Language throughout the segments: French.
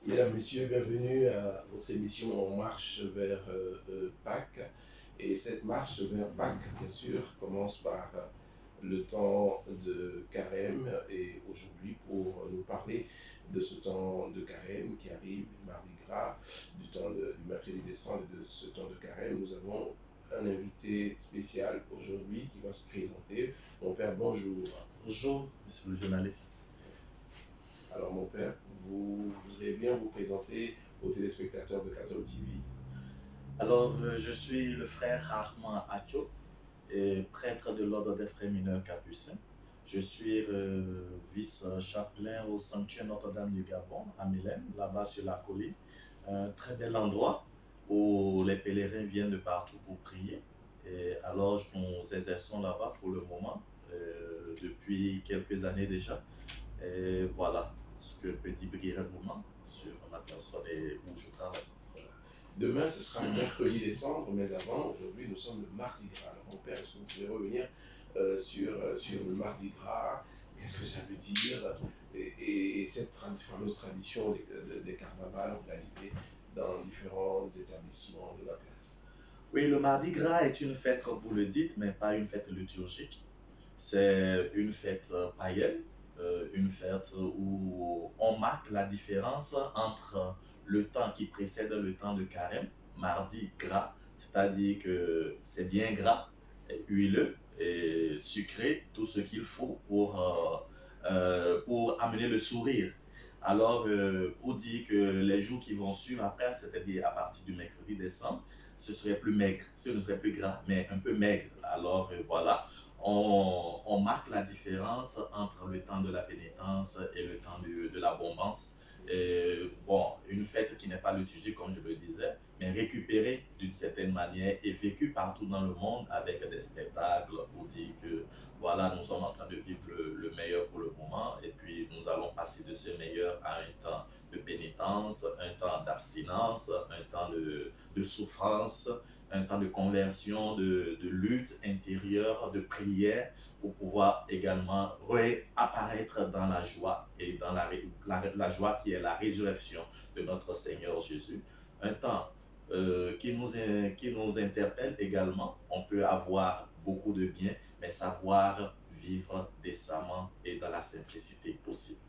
Mesdames, Messieurs, bienvenue à votre émission En marche vers Pâques. Et cette marche vers Pâques, bien sûr, commence par le temps de carême. Et aujourd'hui, pour nous parler de ce temps de carême qui arrive, du Mardi Gras, du mercredi des Cendres et de ce temps de carême, nous avons un invité spécial aujourd'hui qui va se présenter. Mon père, bonjour. Bonjour, monsieur le journaliste. Alors, mon père, vous voudriez bien vous présenter aux téléspectateurs de Cathol TV. Alors, je suis le frère Armand Acho, et prêtre de l'ordre des frères mineurs capucins. Je suis vice-chapelain au sanctuaire Notre-Dame du Gabon, à Mélène, là-bas sur la colline. Un très bel endroit où les pèlerins viennent de partout pour prier. Et alors, nous exerçons là-bas pour le moment, depuis quelques années déjà. Et voilà ce que je peux dire brièvement sur ma personne et où je travaille. Demain, ce sera le mercredi des Cendres, mais avant, aujourd'hui, nous sommes le Mardi Gras. Alors, mon père, est-ce que vous pouvez revenir sur le Mardi Gras? Qu'est-ce que ça veut dire? Et cette fameuse tradition des carnavals organisés dans différents établissements de la place. Oui, le Mardi Gras est une fête, comme vous le dites, mais pas une fête liturgique. C'est une fête païenne, une fête où on marque la différence entre le temps qui précède le temps de carême, mardi gras, c'est-à-dire que c'est bien gras, et huileux et sucré, tout ce qu'il faut pour amener le sourire. Alors, pour dire que les jours qui vont suivre après, c'est-à-dire à partir du mercredi décembre, ce serait plus maigre, ce ne serait plus gras, mais un peu maigre. Alors, voilà. On marque la différence entre le temps de la pénitence et le temps de l'abondance. Bon, une fête qui n'est pas liturgique, comme je le disais, mais récupérée d'une certaine manière et vécue partout dans le monde avec des spectacles pour dire que voilà, nous sommes en train de vivre le meilleur pour le moment et puis nous allons passer de ce meilleur à un temps de pénitence, un temps d'abstinence, un temps de souffrance, un temps de conversion, de lutte intérieure, de prière, pour pouvoir également réapparaître dans la joie et dans la joie qui est la résurrection de notre Seigneur Jésus. Un temps qui nous interpelle également. On peut avoir beaucoup de biens, mais savoir vivre décemment et dans la simplicité possible.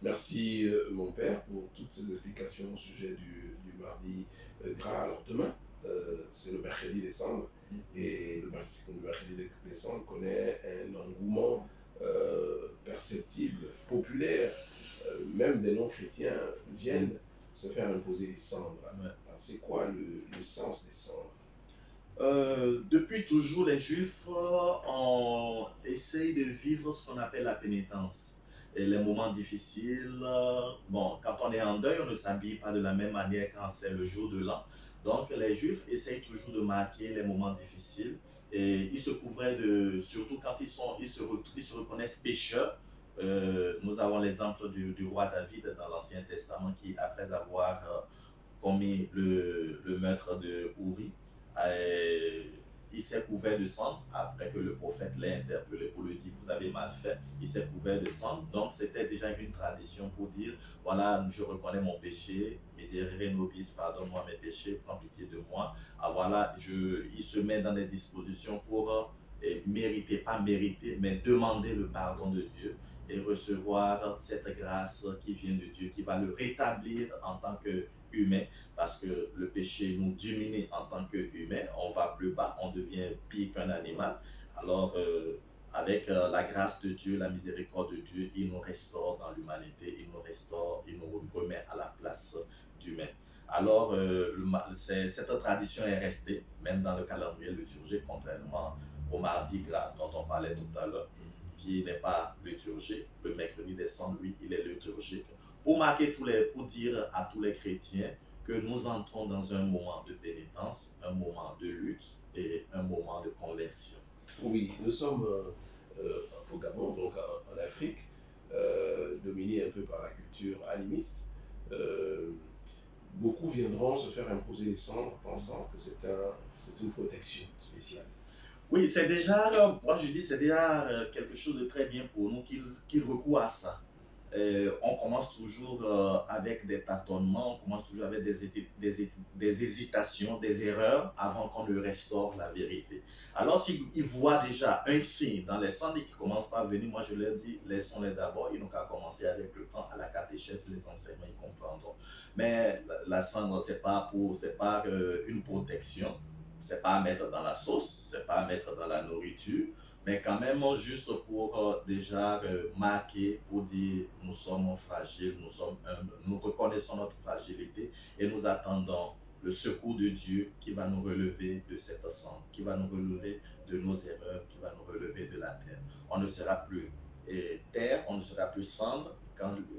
Merci, mon père, pour toutes ces explications au sujet du Mardi Gras. Alors, demain, c'est le mercredi décembre, et le mercredi décembre connaît un engouement perceptible, populaire. Même des non-chrétiens viennent se faire imposer les cendres. Ouais. Alors, c'est quoi le sens des cendres? Depuis toujours, les Juifs essayent de vivre ce qu'on appelle la pénitence. Et les moments difficiles, bon, quand on est en deuil, on ne s'habille pas de la même manière quand c'est le jour de l'an. Donc, les Juifs essayent toujours de marquer les moments difficiles et ils se couvraient surtout quand ils se reconnaissent pécheurs. Nous avons l'exemple du roi David dans l'Ancien Testament qui, après avoir commis le meurtre de Uri, il s'est couvert de sang après que le prophète l'ait interpellé pour lui dire vous avez mal fait. Il s'est couvert de sang. Donc c'était déjà une tradition pour dire voilà, je reconnais mon péché, miserere nobis, pardonne-moi mes péchés, prends pitié de moi. Ah, voilà, il se met dans des dispositions pour mériter, pas mériter, mais demander le pardon de Dieu et recevoir cette grâce qui vient de Dieu, qui va le rétablir en tant qu'humain, parce que le péché nous diminue en tant qu'humain, on va plus bas, on devient pire qu'un animal. Alors, avec la grâce de Dieu, la miséricorde de Dieu, il nous restaure dans l'humanité, il nous restaure, il nous remet à la place d'humain. Alors, cette tradition est restée, même dans le calendrier liturgique, contrairement au Mardi Gras dont on parlait tout à l'heure, qui n'est pas liturgique. Le mercredi des Cendres, lui, il est liturgique. Pour marquer pour dire à tous les chrétiens que nous entrons dans un moment de pénitence, un moment de lutte et un moment de conversion. Oui, nous sommes au Gabon, donc en Afrique, dominé un peu par la culture animiste. Beaucoup viendront se faire imposer les cendres pensant que c'est une protection spéciale. Oui, c'est déjà, moi je dis, c'est déjà quelque chose de très bien pour nous qu'ils recourent à ça. On commence toujours avec des tâtonnements, on commence toujours avec des hésitations, des erreurs avant qu'on ne restaure la vérité. Alors s'ils voient déjà un signe dans les cendres et qu'ils ne commencent pas à venir, moi je leur dis, laissons-les d'abord, ils n'ont qu'à commencer avec le temps, à la catéchèse, les enseignements, ils comprendront. Mais la cendre, c'est pas une protection, c'est pas à mettre dans la sauce, c'est pas à mettre dans la nourriture, mais quand même juste pour déjà marquer, pour dire nous sommes fragiles, nous sommes humbles, nous reconnaissons notre fragilité et nous attendons le secours de Dieu qui va nous relever de cette cendre, qui va nous relever de nos erreurs, qui va nous relever de la terre. On ne sera plus terre, on ne sera plus cendre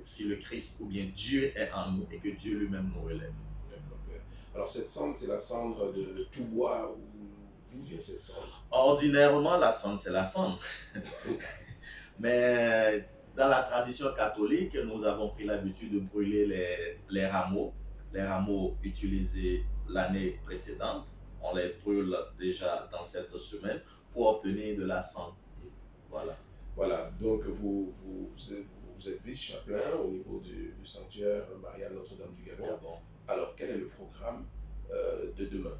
si le Christ ou bien Dieu est en nous et que Dieu lui-même nous relève. Alors cette cendre, c'est la cendre de tout bois ou d'où vient cette cendre? Ordinairement, la cendre, c'est la cendre. Mais dans la tradition catholique, nous avons pris l'habitude de brûler les rameaux utilisés l'année précédente. On les brûle déjà dans cette semaine pour obtenir de la cendre. Voilà. Voilà, donc vous êtes vice-chapelain au niveau du sanctuaire Mariale Notre-Dame du Gabon. Alors, quel est le programme de demain?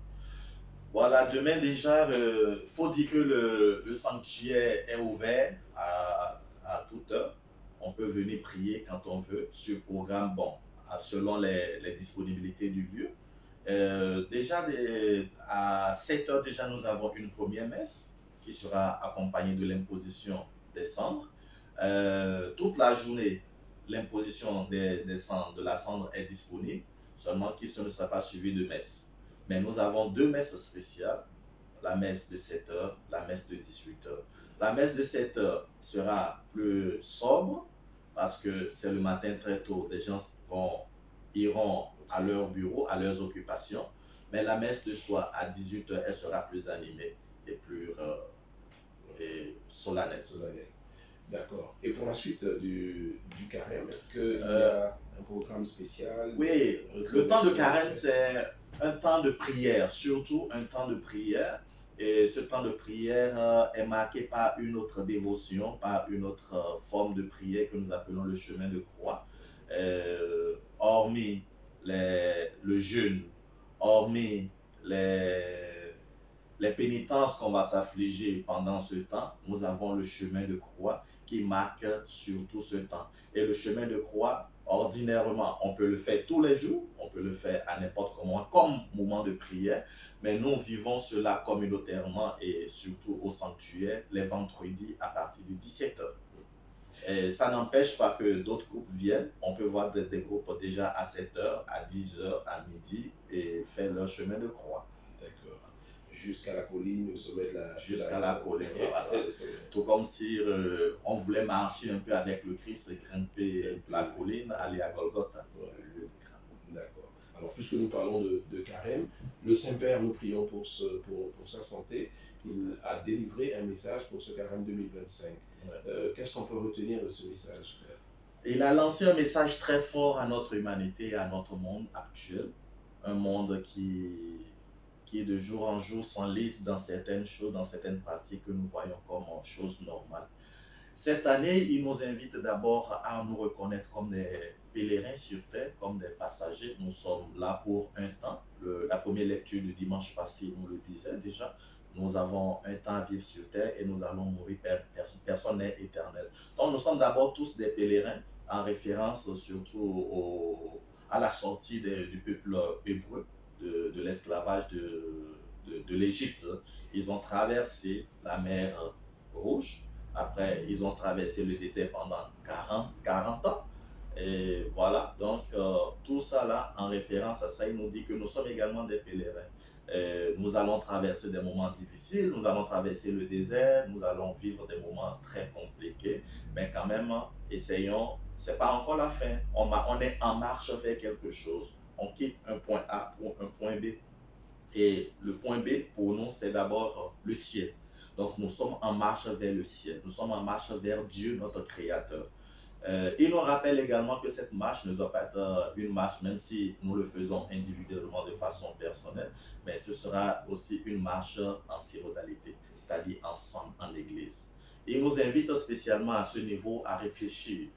Voilà, demain déjà, il faut dire que le sanctuaire est ouvert à toute heure. On peut venir prier quand on veut sur programme, bon, selon les disponibilités du lieu. Déjà, à 7 heures, déjà, nous avons une première messe qui sera accompagnée de l'imposition des cendres. Toute la journée, l'imposition des cendres, de la cendre est disponible, seulement qu'il ne sera pas suivi de messe. Mais nous avons deux messes spéciales, la messe de 7 heures, la messe de 18 heures. La messe de 7 heures sera plus sobre parce que c'est le matin très tôt, les gens iront à leur bureau, à leurs occupations. Mais la messe de soir à 18 heures, elle sera plus animée et plus solennelle. D'accord. Et pour la suite du carême, est-ce qu'il y a un programme spécial? Oui, le temps de carême, c'est un temps de prière, surtout un temps de prière. Et ce temps de prière est marqué par une autre dévotion, par une autre forme de prière que nous appelons le chemin de croix. Hormis le jeûne, hormis les pénitences qu'on va s'affliger pendant ce temps, nous avons le chemin de croix qui marque surtout ce temps. Et le chemin de croix, ordinairement, on peut le faire tous les jours, on peut le faire à n'importe comment, comme moment de prière, mais nous vivons cela communautairement et surtout au sanctuaire les vendredis à partir de 17h. Et ça n'empêche pas que d'autres groupes viennent. On peut voir des groupes déjà à 7h, à 10h, à midi et faire leur chemin de croix. D'accord. Jusqu'à la colline, au sommet de la... Jusqu'à la colline, voilà. Tout comme si on voulait marcher un peu avec le Christ, grimper la colline, aller à Golgotha. Ouais. D'accord. Alors, puisque nous parlons de carême, le Saint-Père, nous prions pour sa santé. Il a délivré un message pour ce carême 2025. Ouais. Qu'est-ce qu'on peut retenir de ce message? Il a lancé un message très fort à notre humanité et à notre monde actuel. Un monde qui de jour en jour s'enlise dans certaines choses, dans certaines pratiques que nous voyons comme choses normales. Cette année, il nous invite d'abord à nous reconnaître comme des pèlerins sur terre, comme des passagers. Nous sommes là pour un temps. La première lecture du dimanche passé nous le disait déjà. Nous avons un temps à vivre sur terre et nous allons mourir, personne n'est éternel. Donc nous sommes d'abord tous des pèlerins, en référence surtout à la sortie du peuple hébreu, de l'esclavage de l'Égypte. Ils ont traversé la mer Rouge. Après, ils ont traversé le désert pendant 40 ans. Et voilà, donc tout ça là, en référence à ça, il nous dit que nous sommes également des pèlerins. Nous allons traverser des moments difficiles, nous allons traverser le désert, nous allons vivre des moments très compliqués, mais quand même, essayons, c'est pas encore la fin, on est en marche vers quelque chose. On quitte un point A pour un point B. Et le point B, pour nous, c'est d'abord le ciel. Donc, nous sommes en marche vers le ciel. Nous sommes en marche vers Dieu, notre Créateur. Il nous rappelle également que cette marche ne doit pas être une marche, même si nous le faisons individuellement de façon personnelle, mais ce sera aussi une marche en synodalité, c'est-à-dire ensemble en Église. Il nous invite spécialement à ce niveau à réfléchir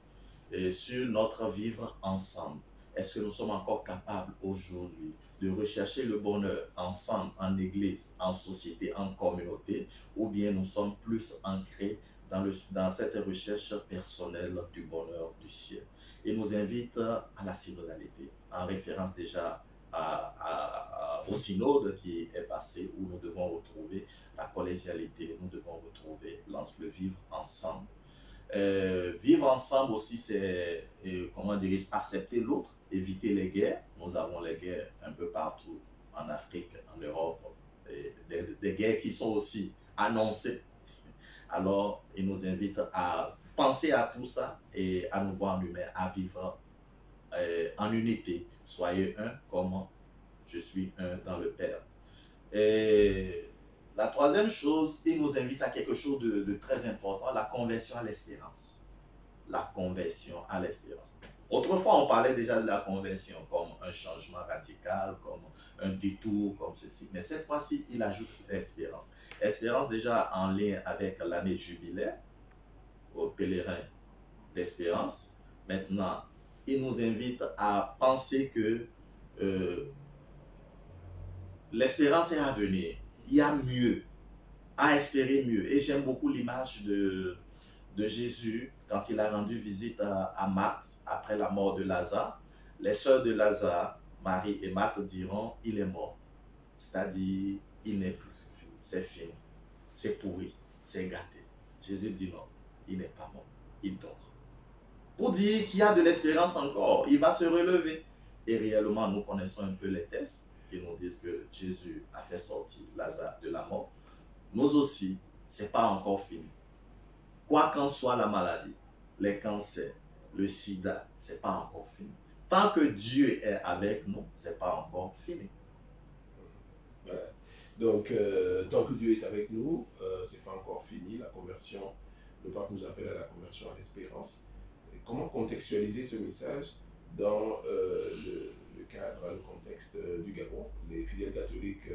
sur notre vivre ensemble. Est-ce que nous sommes encore capables aujourd'hui de rechercher le bonheur ensemble, en église, en société, en communauté, ou bien nous sommes plus ancrés dans cette recherche personnelle du bonheur du ciel? Il nous invite à la synodalité, en référence déjà au synode qui est passé, où nous devons retrouver la collégialité, nous devons retrouver le vivre ensemble. Vivre ensemble aussi, c'est, comment dirais-je, accepter l'autre, éviter les guerres. Nous avons les guerres un peu partout, en Afrique, en Europe, et des guerres qui sont aussi annoncées. Alors, il nous invite à penser à tout ça et à nous voir en humain, à vivre en unité. Soyez un comme je suis un dans le Père. Et la troisième chose, il nous invite à quelque chose de très important, la conversion à l'espérance. La conversion à l'espérance. Autrefois, on parlait déjà de la conversion comme un changement radical, comme un détour, comme ceci. Mais cette fois-ci, il ajoute l'espérance. Espérance déjà en lien avec l'année jubilaire, au pèlerin d'espérance. Maintenant, il nous invite à penser que l'espérance est à venir. Il y a mieux, à espérer mieux. Et j'aime beaucoup l'image de Jésus quand il a rendu visite à Marthe après la mort de Lazare. Les sœurs de Lazare, Marie et Marthe, diront il est mort. C'est-à-dire, il n'est plus. C'est fini. C'est pourri. C'est gâté. Jésus dit non, il n'est pas mort. Il dort. Pour dire qu'il y a de l'espérance encore, il va se relever. Et réellement, nous connaissons un peu les tests qui nous disent que Jésus a fait sortir Lazare de la mort. Nous aussi, ce n'est pas encore fini. Quoi qu'en soit la maladie, les cancers, le sida, ce n'est pas encore fini. Tant que Dieu est avec nous, ce n'est pas encore fini. Voilà. Donc, tant que Dieu est avec nous, ce n'est pas encore fini. La conversion, le pape nous appelle à la conversion à l'espérance. Et comment contextualiser ce message dans le cadre, le contexte du Gabon? Les fidèles catholiques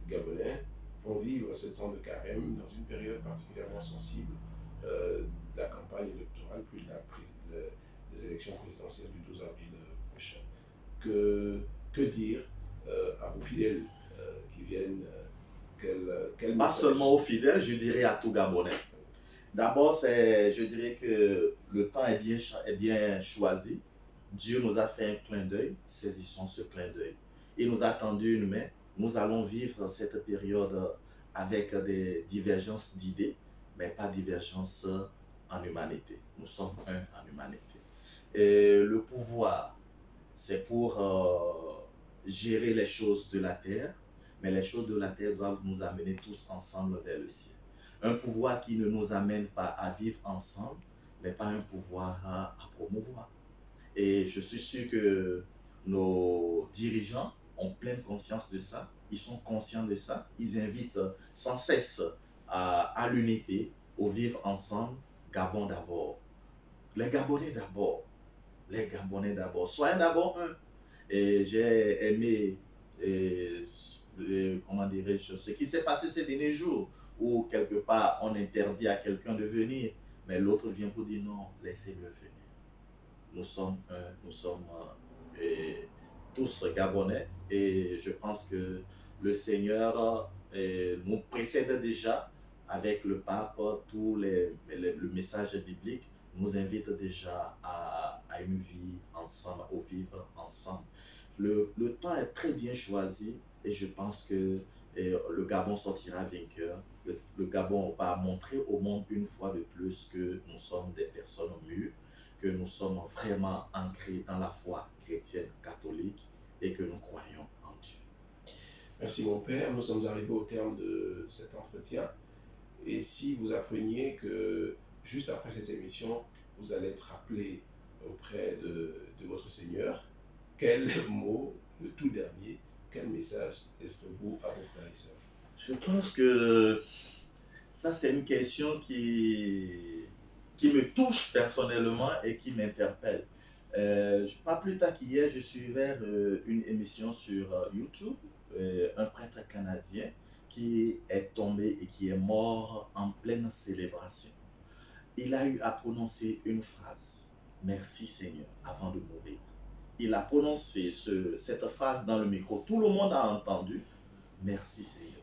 gabonais vont vivre 7 ans de carême dans une période particulièrement sensible de la campagne électorale, puis des élections présidentielles du 12 avril prochain. Que dire à vos fidèles qui viennent quel Pas message? seulement aux fidèles, je dirais à tout Gabonais. D'abord, je dirais que le temps est bien choisi. Dieu nous a fait un clin d'œil, saisissons ce clin d'œil. Il nous a tendu une main. Nous allons vivre cette période avec des divergences d'idées, mais pas divergences en humanité. Nous sommes un en humanité. Et le pouvoir, c'est pour gérer les choses de la terre, mais les choses de la terre doivent nous amener tous ensemble vers le ciel. Un pouvoir qui ne nous amène pas à vivre ensemble, mais pas un pouvoir à promouvoir. Et je suis sûr que nos dirigeants ont pleine conscience de ça. Ils sont conscients de ça. Ils invitent sans cesse à l'unité, au vivre ensemble. Gabon d'abord. Les Gabonais d'abord. Les Gabonais d'abord. Soyez d'abord un. Et j'ai aimé, comment dirais-je, ce qui s'est passé ces derniers jours, où quelque part on interdit à quelqu'un de venir, mais l'autre vient pour dire non, laissez-le venir. Nous sommes tous Gabonais et je pense que le Seigneur nous précède déjà avec le pape, le message biblique nous invite déjà à une vie ensemble, au vivre ensemble. Le temps est très bien choisi et je pense que le Gabon sortira vainqueur. Le Gabon va montrer au monde une fois de plus que nous sommes des personnes mûres, que nous sommes vraiment ancrés dans la foi chrétienne catholique et que nous croyons en Dieu. Merci mon père, nous sommes arrivés au terme de cet entretien. Et si vous appreniez que juste après cette émission, vous allez être rappelé auprès de votre Seigneur, quel mot, le tout dernier, quel message laisserez-vous à vos frères et sœurs? Je pense que ça, c'est une question qui me touche personnellement et qui m'interpelle. Pas plus tard qu'hier, je suivais une émission sur YouTube, un prêtre canadien qui est tombé et qui est mort en pleine célébration. Il a eu à prononcer une phrase. merci Seigneur avant de mourir. Il a prononcé cette phrase dans le micro. Tout le monde a entendu. Merci Seigneur.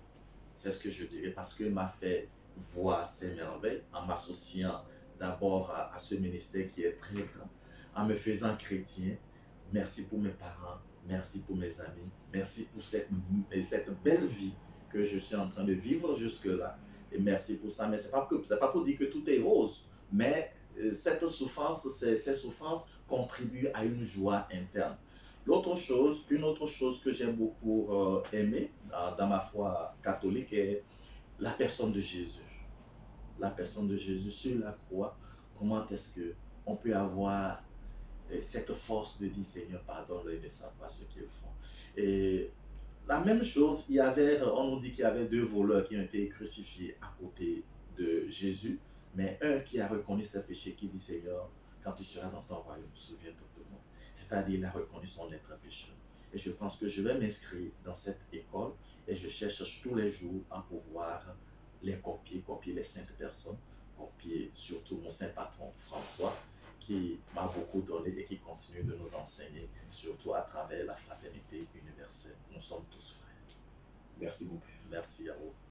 C'est ce que je dirais parce qu'il m'a fait voir ces merveilles en m'associant d'abord à ce ministère qui est très grand, en me faisant chrétien. Merci pour mes parents, merci pour mes amis, merci pour cette belle vie que je suis en train de vivre jusque-là. Et merci pour ça. Mais ce n'est pas pour dire que tout est rose, mais cette souffrance, ces souffrances contribuent à une joie interne. Une autre chose que j'ai beaucoup aimé dans ma foi catholique est la personne de Jésus. La personne de Jésus sur la croix. Comment est-ce que on peut avoir cette force de dire Seigneur, pardonne-leur, ils ne savent pas ce qu'ils font. Et la même chose, on nous dit qu'il y avait deux voleurs qui ont été crucifiés à côté de Jésus, mais un qui a reconnu ses péchés, qui dit Seigneur, quand tu seras dans ton royaume, souviens-toi de moi. C'est-à-dire, il a reconnu son être pécheur. Et je pense que je vais m'inscrire dans cette école et je cherche tous les jours à pouvoir les copier les saintes personnes, copier surtout mon saint patron François, qui m'a beaucoup donné et qui continue de nous enseigner, surtout à travers la fraternité universelle. Nous sommes tous frères. Merci mon père. Merci à vous.